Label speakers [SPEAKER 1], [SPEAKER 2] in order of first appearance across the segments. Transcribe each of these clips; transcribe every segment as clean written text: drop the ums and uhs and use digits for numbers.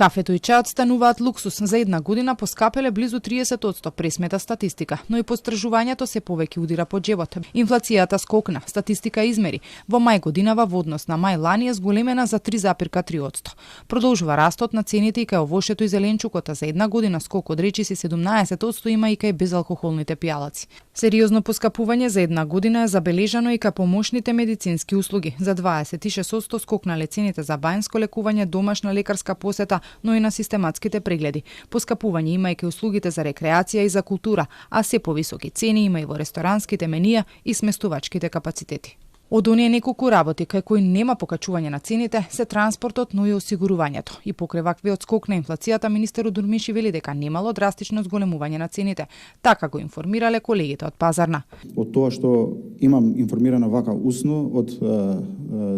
[SPEAKER 1] Кафето и чајот стануваат луксус. За една година поскапеле близу 30%, пресмета статистика, но и постражувањето се повеќе удира по џебот. Инфлацијата скокна, статистика измери. Во мај годинава во однос на мај лани е зголемена за 3,3%. Продолжува растот на цените и кај овошето и зеленчукот, а за една година скок од речиси 17% има и кај безалкохолните пијалаци. Сериозно поскапување за една година е забележано и кај помошните медицински услуги. За 26% скокнале цените за бајнско лекување, домашна лекарска посета, но и на систематските прегледи. Поскапување има и кај услугите за рекреација и за култура, а се повисоки цени има и во ресторанските менија и сместувачките капацитети. Од оние неколку работи кај кои нема покачување на цените се транспортот, но и осигурувањето. И покрај ваквиот скок на инфлацијата, министерот Дурмиши вели дека немало драстично зголемување на цените. Така го информирале колегите од Пазарна.
[SPEAKER 2] Од тоа што имам информирано вака усно од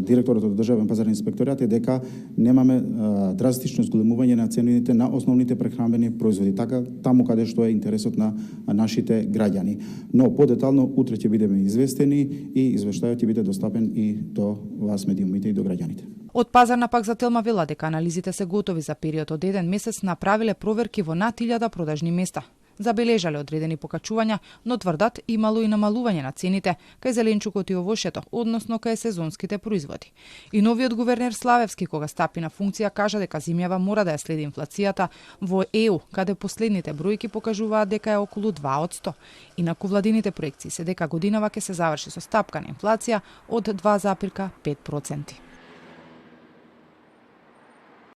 [SPEAKER 2] директорот од Државен пазарен инспекторат е дека немаме драстично зголемување на цените на основните прехранбени производи, така таму каде што е интересот на нашите граѓани. Но подетално утре ќе бидеме известени и извештајот ќе биде достапен и до вас медиумите и до граѓаните.
[SPEAKER 1] Од Пазарна пак за Телма вела дека анализите се готови за период од 1 месец, направиле проверки во над 1000 продажни места. Забележале одредени покачувања, но тврдат имало и намалување на цените кај зеленчукот и овошето, односно кај сезонските производи. И новиот гувернер Славевски, кога стапи на функција, кажа дека зимјава мора да ја следи инфлацијата во ЕУ, каде последните бројки покажуваат дека е околу 2%. Инаку владините проекции се дека годинава ќе се заврши со стапка на инфлација од 2,5%.